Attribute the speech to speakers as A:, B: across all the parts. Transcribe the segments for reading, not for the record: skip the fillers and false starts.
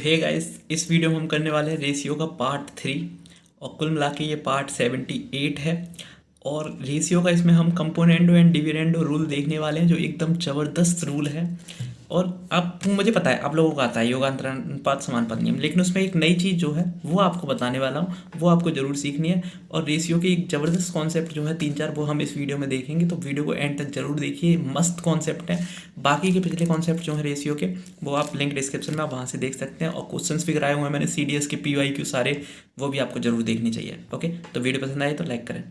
A: Hey guys, इस video में हम करने वाले हैं रेशियो का पार्ट 3 और कुल मिला के ये पार्ट 78 है। और रेशियो का इसमें हम कंपोनेंडो एंड डिविडेंडो रूल देखने वाले हैं जो एकदम ज़बरदस्त रूल है। और अब मुझे पता है आप लोगों को आता है योगांतर अनुपात समानुपात नियम, लेकिन उसमें एक नई चीज़ जो है वो आपको बताने वाला हूँ, वो आपको ज़रूर सीखनी है। और रेशियो की एक ज़बरदस्त कॉन्सेप्ट जो है 3-4 वो हम इस वीडियो में देखेंगे, तो वीडियो को एंड तक जरूर देखिए, मस्त कॉन्सेप्ट है। बाकी के पिछले कॉन्सेप्ट जो है रेशियो के वो आप लिंक डिस्क्रिप्शन में आप वहाँ से देख सकते हैं, और क्वेश्चंस भी कराए हुए हैं मैंने CDS के PYQ सारे, वो भी आपको जरूर देखनी चाहिए। ओके, तो वीडियो पसंद आए तो लाइक करें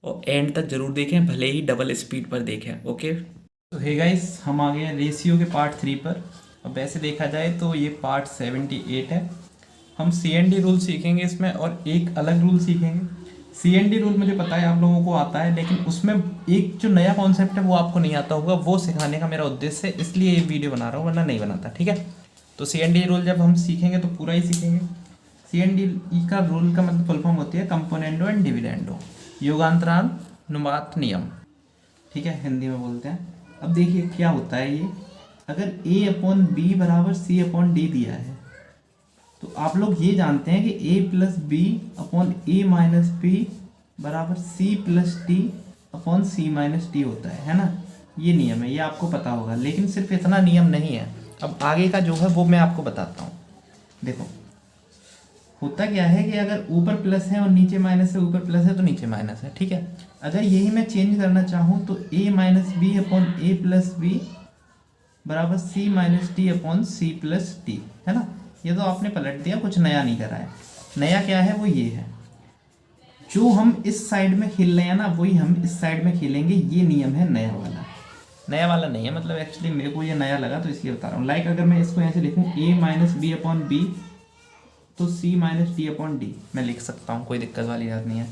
A: और एंड तक जरूर देखें, भले ही डबल स्पीड पर देखें। ओके, तो हे गाइस, हम आ गए हैं रेशियो के पार्ट 3 पर। अब वैसे देखा जाए तो ये पार्ट 78 है। हम CND रूल सीखेंगे इसमें, और एक अलग रूल सीखेंगे। CND रूल मुझे पता है आप लोगों को आता है, लेकिन उसमें एक जो नया कॉन्सेप्ट है वो आपको नहीं आता होगा, वो सिखाने का मेरा उद्देश्य है, इसलिए ये वीडियो बना रहा हूँ, वरना नहीं बनाता। ठीक है, तो CND रूल जब हम सीखेंगे तो पूरा ही सीखेंगे। CND का रूल का मतलब फुल फॉर्म होती है कंपोनेंडो एंड डिविडेंडो, योगांतरानुपात नियम। ठीक है, हिंदी में बोलते हैं। अब देखिए क्या होता है ये, अगर A/B बराबर C/D दिया है तो आप लोग ये जानते हैं कि A+B/A-B बराबर C+D/C-D होता है ना। ये नियम है, ये आपको पता होगा, लेकिन सिर्फ इतना नियम नहीं है। अब आगे का जो है वो मैं आपको बताता हूँ। देखो होता क्या है कि अगर ऊपर प्लस है और नीचे माइनस है, ऊपर प्लस है तो नीचे माइनस है। ठीक है, अगर यही मैं चेंज करना चाहूँ तो A-B/A+B बराबर C-D/C+D है ना। ये तो आपने पलट दिया, कुछ नया नहीं करा है। नया क्या है, वो ये है, जो हम इस साइड में खेल रहे हैं ना वही हम इस साइड में खेलेंगे। ये नियम है नया वाला। नया वाला नहीं है, मतलब एक्चुअली मेरे को ये नया लगा तो इसलिए बता रहा हूँ। लाइक अगर मैं इसको ऐसे लिखूँ A-B/B तो C-D/D मैं लिख सकता हूँ, कोई दिक्कत वाली बात नहीं है।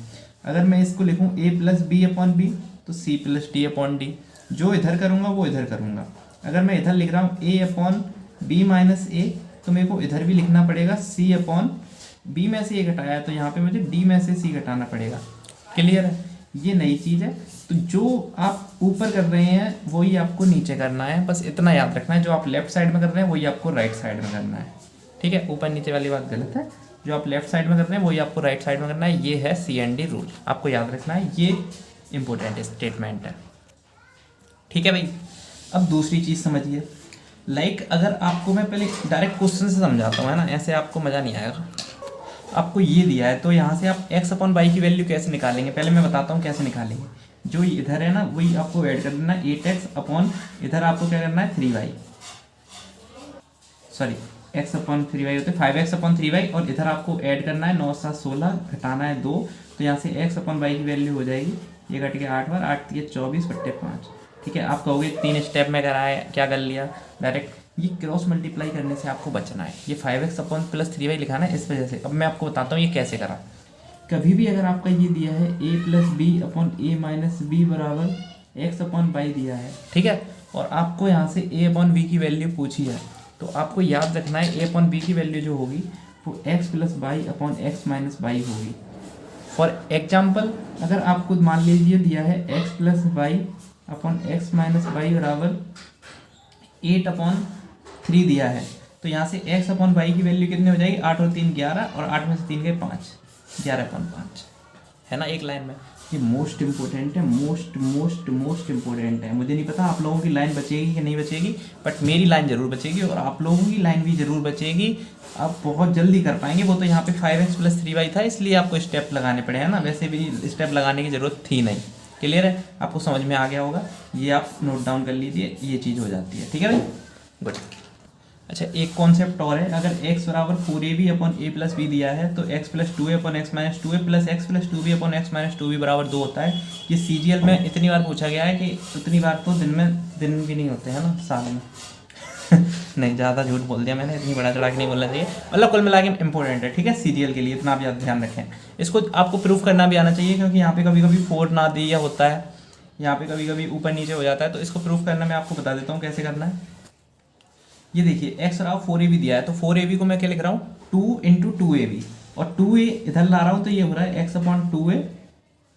A: अगर मैं इसको लिखूँ A+B/B तो C+D/D, जो इधर करूँगा वो इधर करूँगा। अगर मैं इधर लिख रहा हूँ A/B-A तो मेरे को इधर भी लिखना पड़ेगा C/B में से A घटाया है तो यहाँ पे मुझे D में से C घटाना पड़ेगा। क्लियर है, ये नई चीज़ है। तो जो आप ऊपर कर रहे हैं वही आपको नीचे करना है, बस इतना याद रखना है। जो आप लेफ्ट साइड में कर रहे हैं वही आपको राइट साइड में करना है। ठीक है, ऊपर नीचे वाली बात गलत है। जो आप लेफ्ट साइड में कर रहे हैं वही आपको राइट साइड में करना है। ये है CND रूल, आपको याद रखना है, ये इंपॉर्टेंट स्टेटमेंट है। ठीक है भाई, अब दूसरी चीज़ समझिए। लाइक अगर आपको मैं पहले डायरेक्ट क्वेश्चन से समझाता हूँ, है ना, ऐसे आपको मज़ा नहीं आएगा। आपको ये दिया है तो यहाँ से आप x/y की वैल्यू कैसे निकालेंगे, पहले मैं बताता हूँ कैसे निकालेंगे। जो इधर है ना वही आपको ऐड कर देना है 8x इधर आपको क्या करना है 3y, सॉरी x/3y होते 5x/3y, और इधर आपको ऐड करना है 9 7 16 घटाना है 2, तो यहाँ से x/y की वैल्यू हो जाएगी, ये घट के 8 बार 8 3 24/5। ठीक है, आप कहोगे 3 स्टेप में कराए क्या कर लिया, डायरेक्ट ये क्रॉस मल्टीप्लाई करने से आपको बचना है। ये 5x/+3y लिखाना है इस वजह से। अब मैं आपको बताता हूँ ये कैसे करा। कभी भी अगर आपका ये दिया है A+B/A-B बराबर x/y दिया है, ठीक है, और आपको यहाँ से A/B की वैल्यू पूछी है, तो आपको याद रखना है A/B की वैल्यू जो होगी वो x+y/x-y होगी। फॉर एग्जाम्पल अगर आपको मान लीजिए दिया है x+y/x-y बराबर 8/3 दिया है, तो यहाँ से x/y की वैल्यू कितनी हो जाएगी, 8 और 3 11, और 8 में से 3 गए 5, 11/5 है ना एक लाइन में। ये मोस्ट इंपॉर्टेंट है, मोस्ट इंपॉर्टेंट है। मुझे नहीं पता आप लोगों की लाइन बचेगी कि नहीं बचेगी, बट मेरी लाइन जरूर बचेगी और आप लोगों की लाइन भी जरूर बचेगी। आप बहुत जल्दी कर पाएंगे। वो तो यहाँ पे 5x+3y था इसलिए आपको स्टेप लगाने पड़े, है ना, वैसे भी स्टेप लगाने की ज़रूरत थी नहीं। क्लियर है, आपको समझ में आ गया होगा। ये आप नोट डाउन कर लीजिए, ये चीज़ हो जाती है। ठीक है भाई, गुड। अच्छा, एक कॉन्सेप्ट और है। अगर x बराबर 4ab/a+b दिया है तो x+2a/x-2a प्लस x+2b/x-2b बराबर 2 होता है। ये CGL में इतनी बार पूछा गया है कि उतनी बार तो दिन भी नहीं होते हैं ना साल में नहीं, ज़्यादा झूठ बोल दिया मैंने, इतनी बड़ा चढ़ा के नहीं बोलना चाहिए। मतलब कुल मिला के इंपॉर्टेंट है। ठीक है, CGL के लिए इतना आप ध्यान रखें। इसको आपको प्रूफ करना भी आना चाहिए, क्योंकि यहाँ पे कभी कभी 4 ना दिया होता है, यहाँ पे कभी कभी ऊपर नीचे हो जाता है, तो इसको प्रूफ करना मैं आपको बता देता हूँ कैसे करना है। ये देखिए x बराबर 4ab दिया है, तो 4ab को मैं क्या लिख रहा हूँ 2 × 2ab, और 2a इधर ला रहा हूँ तो ये हो रहा है x/2a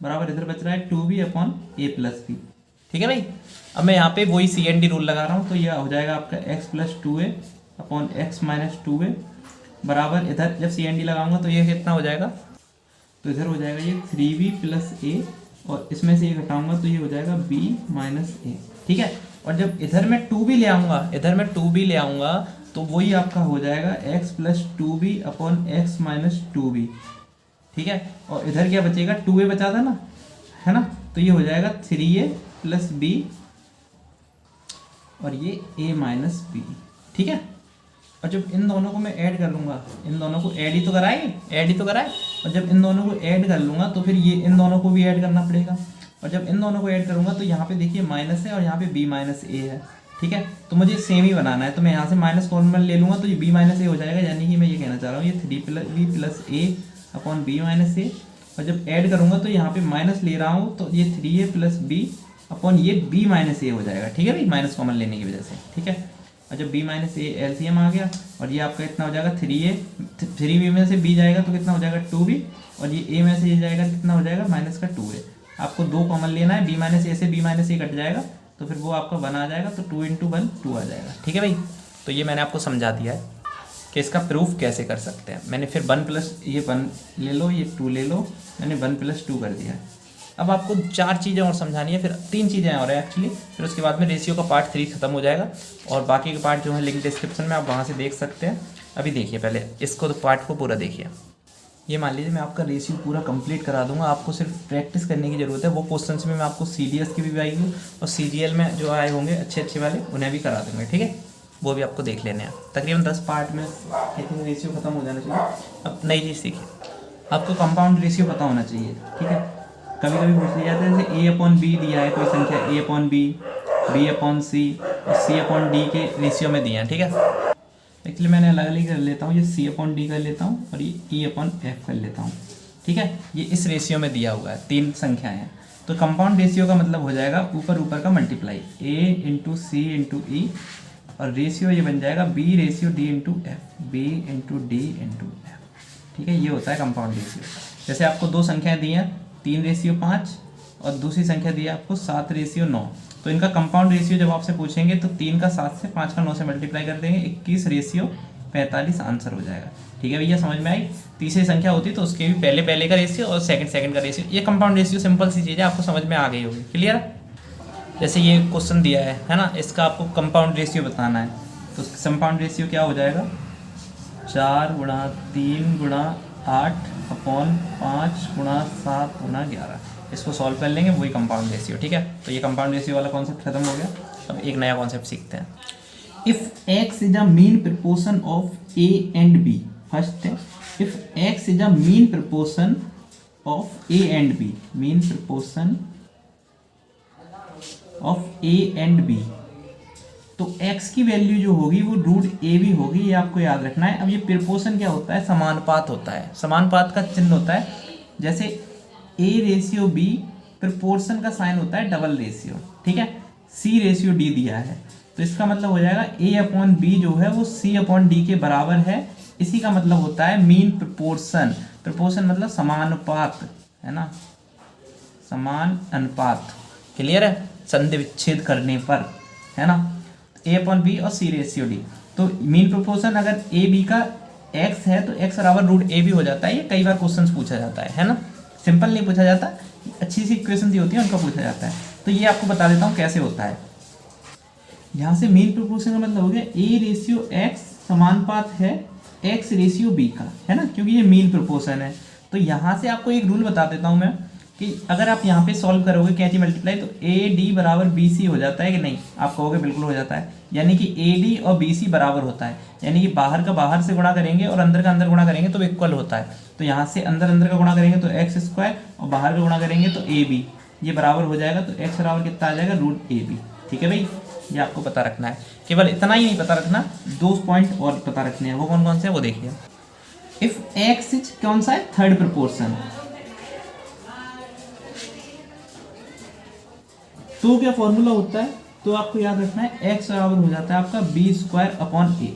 A: बराबर इधर बच रहा है 2b/a+b। ठीक है भाई, अब मैं यहाँ पे वही CND रूल लगा रहा हूँ, तो ये हो जाएगा आपका x+2a upon x minus 2a बराबर, इधर जब सी एन डी लगाऊंगा तो ये कितना हो जाएगा, तो इधर हो जाएगा ये 3b प्लस a, और इसमें से ये घटाऊंगा तो ये हो जाएगा b माइनस a। ठीक है, और जब इधर मैं 2b ले आऊँगा, इधर मैं 2b ले आऊँगा तो वही आपका हो जाएगा x plus 2b upon x minus 2b। ठीक है, और इधर क्या बचेगा, 2a बचा था ना, है ना, तो ये हो जाएगा 3a प्लस b और ये a माइनस b। ठीक है, और जब इन दोनों को मैं ऐड कर लूँगा, इन दोनों को ऐड ही तो कराए, ऐड ही तो कराए, और जब इन दोनों को ऐड कर लूँगा तो फिर ये इन दोनों को भी ऐड करना पड़ेगा, और जब इन दोनों को ऐड करूँगा तो यहाँ पे देखिए माइनस है और यहाँ पे b माइनस a है। ठीक है, तो मुझे सेम ही बनाना है, तो मैं यहाँ से माइनस कॉमन ले लूँगा तो ये b माइनस a हो जाएगा, यानी कि मैं ये कहना चाह रहा हूँ ये 3b plus a upon b minus a, और जब ऐड करूँगा तो यहाँ पे माइनस ले रहा हूँ तो ये 3a प्लस b अपॉन ये b माइनस a हो जाएगा। ठीक है भाई, माइनस कॉमन लेने की वजह से। ठीक है, और जब b माइनस a एलसीएम आ गया और ये आपका इतना हो जाएगा 3a, 3b में से b जाएगा तो कितना हो जाएगा 2b, और ये a में से ये जाएगा कितना हो जाएगा माइनस का 2a। आपको 2 कॉमन लेना है, b माइनस a से b माइनस a कट जाएगा तो फिर वो आपका 1 आ जाएगा, तो 2 × 1 2 आ जाएगा। ठीक है भाई, तो ये मैंने आपको समझा दिया है कि इसका प्रूफ कैसे कर सकते हैं। मैंने फिर 1 प्लस ये 1 ले लो, ये 2 ले लो, मैंने 1 प्लस 2 कर दिया है। अब आपको 4 चीज़ें और समझानी है, फिर 3 चीज़ें और है एक्चुअली, फिर उसके बाद में रेशियो का पार्ट 3 खत्म हो जाएगा, और बाकी के पार्ट जो है लिंक डिस्क्रिप्शन में आप वहाँ से देख सकते हैं। अभी देखिए पहले इसको, तो पार्ट को पूरा देखिए। ये मान लीजिए मैं आपका रेशियो पूरा कंप्लीट करा दूंगा, आपको सिर्फ प्रैक्टिस करने की ज़रूरत है। वो क्वेश्चंस में मैं आपको CDS की भी आएगी और CGL में जो आए होंगे अच्छे वाले उन्हें भी करा दूंगा। ठीक है, वो भी आपको देख लेने हैं। तकरीबन 10 पार्ट में आई थिंक रेशियो खत्म हो जाना चाहिए। अब नई चीज़ सीखिए, आपको कंपाउंड रेशियो पता होना चाहिए। ठीक है, कभी कभी पूछ लिया जाता है जैसे a अपॉन b दिया है कोई संख्या, a upon b, b upon c और c अपॉन d के रेशियो में दिया है। ठीक है, एक्चुअली मैंने अलग अलग कर लेता हूँ, ये c अपॉन d कर लेता हूँ और ये e अपॉन f कर लेता हूँ। ठीक है, ये इस रेशियो में दिया हुआ है, 3 संख्याएं हैं। तो कंपाउंड रेशियो का मतलब हो जाएगा ऊपर का multiply, a into C into E, और रेशियो ये बन जाएगा b ratio d into F, b into D into F. ठीक है, ये होता है कंपाउंड रेशियो। जैसे आपको 2 संख्याएं दी हैं, 3 रेशियो 5 और दूसरी संख्या दी है आपको 7 रेशियो 9, तो इनका कंपाउंड रेशियो जब आपसे पूछेंगे तो 3 का 7 से, 5 का 9 से मल्टीप्लाई कर देंगे, 21 रेशियो 45 आंसर हो जाएगा। ठीक है भैया, समझ में आई। तीसरी संख्या होती तो उसके भी पहले का रेशियो और सेकंड का रेशियो। ये कंपाउंड रेशियो सिंपल सी चीज़ है, आपको समझ में आ गई होगी। क्लियर? जैसे ये क्वेश्चन दिया है ना, इसका आपको कंपाउंड रेशियो बताना है, तो कंपाउंड रेशियो क्या हो जाएगा, 4 × 3 × 8 अपॉन 5 × 7 × 11। इसको सॉल्व कर लेंगे, वही कंपाउंड रेशियो। ठीक है, तो ये कंपाउंड रेशियो वाला कॉन्सेप्ट खत्म हो गया। अब एक नया कॉन्सेप्ट सीखते हैं। If x is a mean proportion of a and b, first है if x is a mean proportion of a and b, mean proportion of a and b, तो x की वैल्यू जो होगी वो रूट a भी होगी, ये आपको याद रखना है। अब ये प्रपोर्शन क्या होता है, समानुपात होता है। समानुपात का चिन्ह होता है, जैसे a रेशियो b, प्रपोर्शन का साइन होता है डबल रेशियो। ठीक है, c रेशियो d दिया है, तो इसका मतलब हो जाएगा a अपॉन b जो है वो c अपॉन d के बराबर है। इसी का मतलब होता है मीन प्रपोर्शन। प्रपोर्शन मतलब समानुपात, है ना, समान अनुपात। क्लियर है, संधि विच्छेद करने पर, है ना, a अपॉन b और c रेशियो d। तो मीन प्रोपोर्शन अगर a b का x है तो x बराबर रूट a भी हो जाता है। ये कई बार क्वेश्चन पूछा जाता है ना, सिंपल नहीं पूछा जाता, अच्छी सी इक्वेशन दी होती है उनका पूछा जाता है। तो ये आपको बता देता हूँ कैसे होता है। यहाँ से मीन प्रोपोर्शन का मतलब हो गया a रेशियो x समानुपात है x रेशियो b का, है ना, क्योंकि ये मीन प्रोपोर्शन है। तो यहाँ से आपको एक रूल बता देता हूँ मैं कि अगर आप यहाँ पे सॉल्व करोगे कैंची मल्टीप्लाई, तो AD बराबर BC हो जाता है कि नहीं, आप कहोगे बिल्कुल हो जाता है। यानी कि AD और BC बराबर होता है, यानी कि बाहर का बाहर से गुणा करेंगे और अंदर का अंदर गुणा करेंगे तो इक्वल होता है। तो यहाँ से अंदर का गुणा करेंगे तो x² और बाहर का गुणा करेंगे तो AB, ये बराबर हो जाएगा। तो x बराबर कितना आ जाएगा, रूट AB। ठीक है भाई, ये आपको पता रखना है। केवल इतना ही नहीं पता रखना, 2 पॉइंट और पता रखने हैं। वो कौन कौन से हैं वो देखिए। इफ x इज कौन सा है, थर्ड प्रपोर्शन, तो क्या फॉर्मूला होता है, तो आपको याद रखना है x बराबर हो जाता है आपका b² अपॉन a।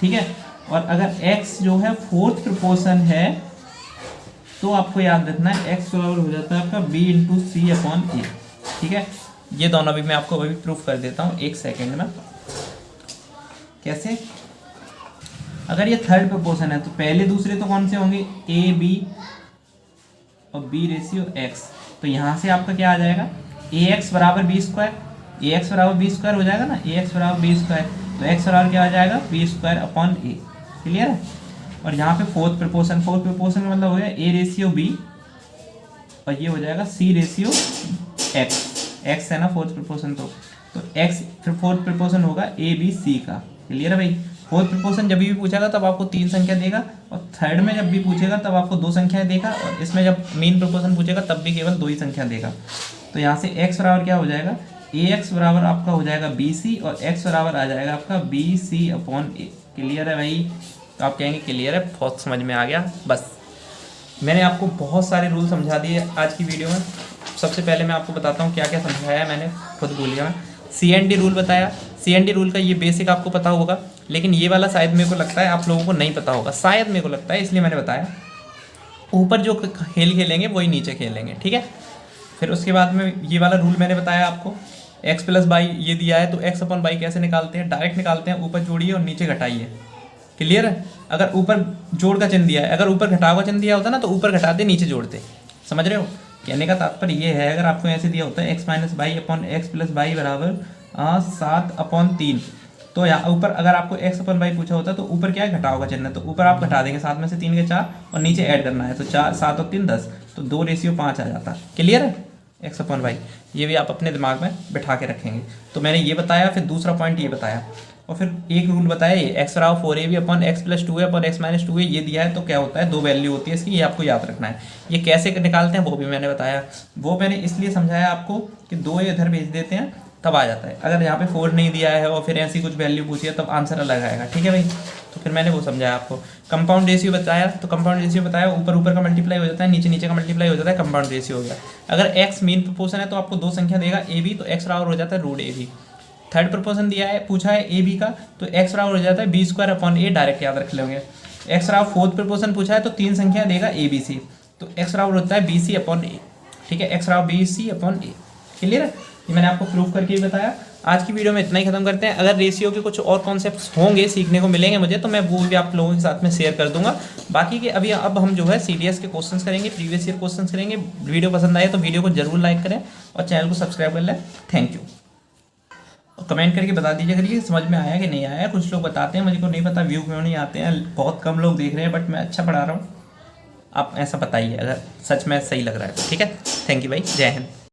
A: ठीक है, और अगर x जो है फोर्थ प्रपोर्शन है तो आपको याद रखना है x बराबर हो जाता है आपका b into C upon a। ठीक है, ये दोनों भी मैं आपको अभी प्रूफ कर देता हूँ 1 सेकेंड में।
B: कैसे, अगर ये थर्ड प्रपोर्शन है तो पहले दूसरे तो कौन से होंगे, ए बी और बी रेशियो एक्स। तो यहाँ से आपका क्या आ जाएगा, ए एक्स बराबर बी स्क्वायर, ए एक्स बराबर बी स्क्वायर हो जाएगा ना, ए एक्स बराबर बी स्क्वायर, तो एक्स बराबर क्या आ जाएगा, बी स्क्वायर अपॉन ए। क्लियर है। और यहाँ पे फोर्थ प्रपोर्शन का मतलब हो गया ए रेशियो बी और ये हो जाएगा सी रेशियो एक्स, एक्स है ना फोर्थ प्रपोर्शन, तो एक्स फिर फोर्थ प्रपोर्शन होगा ए बी सी का। क्लियर है भाई। फोर्थ प्रपोर्शन जब भी पूछेगा तब आपको 3 संख्या देगा, और थर्ड में जब भी पूछेगा तब आपको 2 संख्याएं देगा, और इसमें जब मेन प्रपोर्शन पूछेगा तब भी केवल 2 ही संख्या देगा। तो यहाँ से x बराबर क्या हो जाएगा, ए एक्स बराबर आपका हो जाएगा बी सी, और x बराबर आ जाएगा आपका बी सी अपॉन ए। क्लियर है भाई। तो आप कहेंगे क्लियर है, बहुत समझ में आ गया। बस मैंने आपको बहुत सारे रूल समझा दिए आज की वीडियो में। सबसे पहले मैं आपको बताता हूँ क्या क्या समझाया है मैंने, खुद भूल गया मैं। CND रूल बताया, CND रूल का ये बेसिक आपको पता होगा, लेकिन ये वाला शायद मेरे को लगता है आप लोगों को नहीं पता होगा, शायद मेरे को लगता है, इसलिए मैंने बताया। ऊपर जो खेल खेलेंगे वही नीचे खेलेंगे, ठीक है। फिर उसके बाद में ये वाला रूल मैंने बताया आपको, x प्लस बाई ये दिया है तो x अपन बाई कैसे निकालते हैं, डायरेक्ट निकालते हैं, ऊपर जोड़िए और नीचे घटाइए। क्लियर है। अगर ऊपर जोड़ का चिन्ह दिया है, अगर ऊपर घटाव का चिन्ह दिया होता ना तो ऊपर घटाते नीचे जोड़ते। समझ रहे हो। कहने का तात्पर्य ये है, अगर आपको ऐसे दिया होता है x minus by upon x plus by बराबर 7/3, तो यहाँ ऊपर अगर आपको x अपन बाई पूछा होता तो ऊपर क्या है, घटाव का चिन्ह है, तो ऊपर आप घटा देंगे 7 में से 3 के 4 और नीचे ऐड करना है, तो 4 7 और 3 10, तो 2 रेशियो 5 आ जाता। क्लियर है। x अपन बाई ये भी आप अपने दिमाग में बिठा के रखेंगे। तो मैंने ये बताया, फिर दूसरा पॉइंट ये बताया, और फिर एक रूल बताया ये एक्स बराबर 4ab upon x plus 2a upon x minus 2a ये दिया है तो क्या होता है, 2 वैल्यू होती है इसकी, ये आपको याद रखना है। ये कैसे निकालते हैं वो भी मैंने बताया, वो मैंने इसलिए समझाया आपको कि 2 इधर भेज देते हैं तब आ जाता है। अगर यहाँ पे 4 नहीं दिया है और फिर ऐसी कुछ वैल्यू पूछी है तब आंसर अलग आएगा। ठीक है भाई। तो फिर मैंने वो समझाया आपको। कंपाउंड रेशियो बताया, तो कंपाउंड रेशियो बताया ऊपर ऊपर का मल्टीप्लाई हो जाता है, नीचे नीचे का मल्टीप्लाई हो जाता है, कंपाउंड रेशियो हो गया। अगर x मीन प्रपोर्शन है तो आपको 2 संख्या देगा ए बी, तो x बराबर हो जाता है root A B. Third proportion दिया है, पूछा है ए बी का, तो x बराबर हो जाता है बी स्क्वायर अपॉन ए, डायरेक्ट याद रख लेंगे। x बराबर फोर्थ प्रपोर्शन पूछा है तो 3 संख्या देगा ए बी सी, तो x बराबर होता है बी सी अपॉन ए। ठीक है, x बराबर बी सी अपॉन ए। क्लियर है। ये मैंने आपको प्रूफ करके ही बताया। आज की वीडियो में इतना ही खत्म करते हैं। अगर रेशियो के कुछ और कॉन्सेप्ट्स होंगे सीखने को मिलेंगे मुझे, तो मैं वो भी आप लोगों के साथ में शेयर कर दूंगा। बाकी के अभी अब हम जो है CDS के क्वेश्चंस करेंगे, प्रीवियस ईयर क्वेश्चंस करेंगे। वीडियो पसंद आए तो वीडियो को जरूर लाइक करें और चैनल को सब्सक्राइब कर लें। Thank you. और कमेंट करके बता दीजिए अगर ये समझ में आया कि नहीं आया। कुछ लोग बताते हैं, मुझे को नहीं पता व्यू क्यों नहीं आते हैं, बहुत कम लोग देख रहे हैं, बट मैं अच्छा पढ़ा रहा हूँ। आप ऐसा बताइए अगर सच में सही लग रहा है तो। ठीक है, थैंक यू भाई, जय हिंद।